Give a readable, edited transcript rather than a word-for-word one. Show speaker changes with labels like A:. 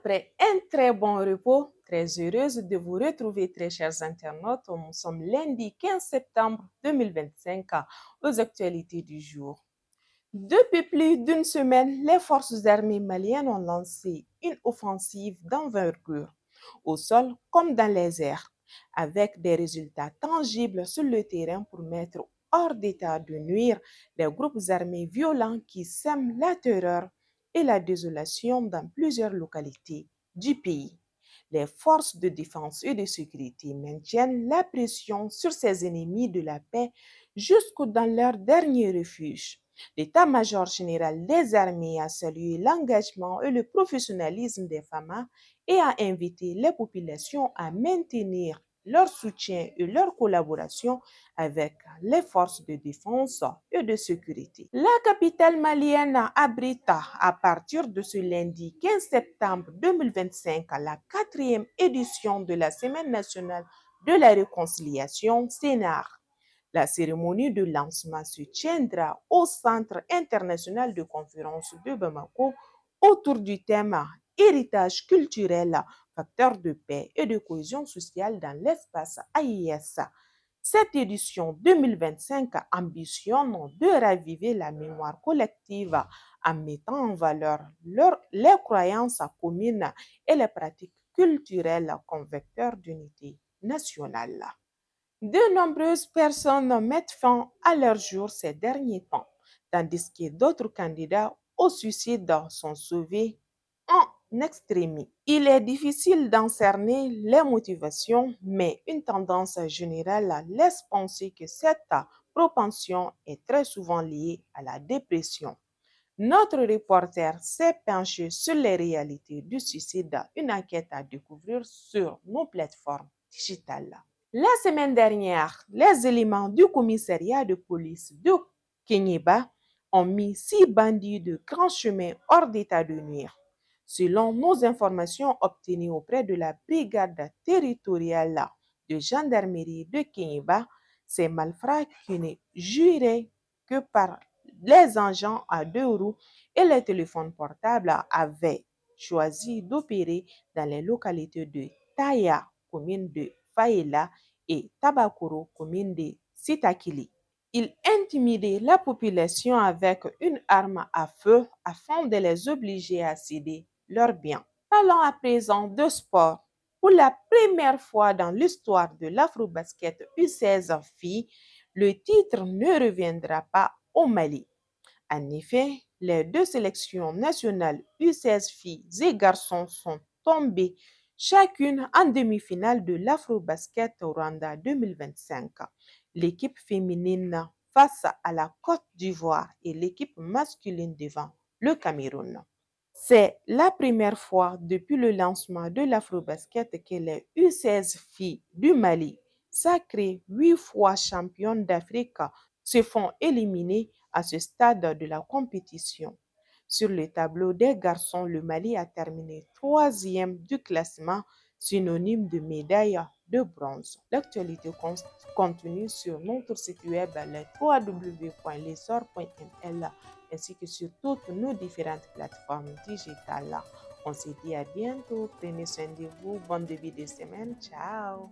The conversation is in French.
A: après un très bon repos, très heureuse de vous retrouver, très chers internautes. Nous sommes lundi 15 septembre 2025 aux actualités du jour. Depuis plus d'une semaine, les forces armées maliennes ont lancé une offensive d'envergure, au sol comme dans les airs, avec des résultats tangibles sur le terrain pour mettre hors d'état de nuire les groupes armés violents qui sèment la terreur et la désolation dans plusieurs localités du pays. Les forces de défense et de sécurité maintiennent la pression sur ces ennemis de la paix jusque dans leur dernier refuge. L'état-major général des armées a salué l'engagement et le professionnalisme des FAMA et a invité les populations à maintenir leur soutien et leur collaboration avec les forces de défense et de sécurité. La capitale malienne abrite à partir de ce lundi 15 septembre 2025 la 4e édition de la Semaine nationale de la réconciliation CENAR. La cérémonie de lancement se tiendra au Centre international de conférences de Bamako autour du thème héritage culturel, facteur de paix et de cohésion sociale dans l'espace AIS. Cette édition 2025 ambitionne de raviver la mémoire collective en mettant en valeur les croyances communes et les pratiques culturelles comme vecteurs d'unité nationale. De nombreuses personnes mettent fin à leur jour ces derniers temps, tandis que d'autres candidats au suicide sont sauvés en extrémie. Il est difficile d'en cerner les motivations, mais une tendance générale laisse penser que cette propension est très souvent liée à la dépression. Notre reporter s'est penché sur les réalités du suicide, une enquête à découvrir sur nos plateformes digitales. La semaine dernière, les éléments du commissariat de police de Kéniéba ont mis 6 bandits de grand chemin hors d'état de nuire. Selon nos informations obtenues auprès de la brigade territoriale de gendarmerie de Kéniéba, ces malfrats qui ne juraient que par les engins à 2 roues et les téléphones portables avaient choisi d'opérer dans les localités de Taya, commune de Faïla, et Tabakoro, commune de Sitakili. Ils intimidaient la population avec une arme à feu afin de les obliger à céder leurs biens. Parlons à présent de sport. Pour la première fois dans l'histoire de l'Afrobasket U16 filles, le titre ne reviendra pas au Mali. En effet, les 2 sélections nationales U16 filles et garçons sont tombées chacune en demi-finale de l'Afrobasket Rwanda 2025. L'équipe féminine face à la Côte d'Ivoire et l'équipe masculine devant le Cameroun. C'est la première fois depuis le lancement de l'Afrobasket que les U16 filles du Mali, sacrées 8 fois championnes d'Afrique, se font éliminer à ce stade de la compétition. Sur le tableau des garçons, le Mali a terminé 3e du classement, synonyme de médaille de bronze. L'actualité continue sur notre site web www.lesor.ml ainsi que sur toutes nos différentes plateformes digitales. On se dit à bientôt. Prenez soin de vous. Bon début de semaine. Ciao.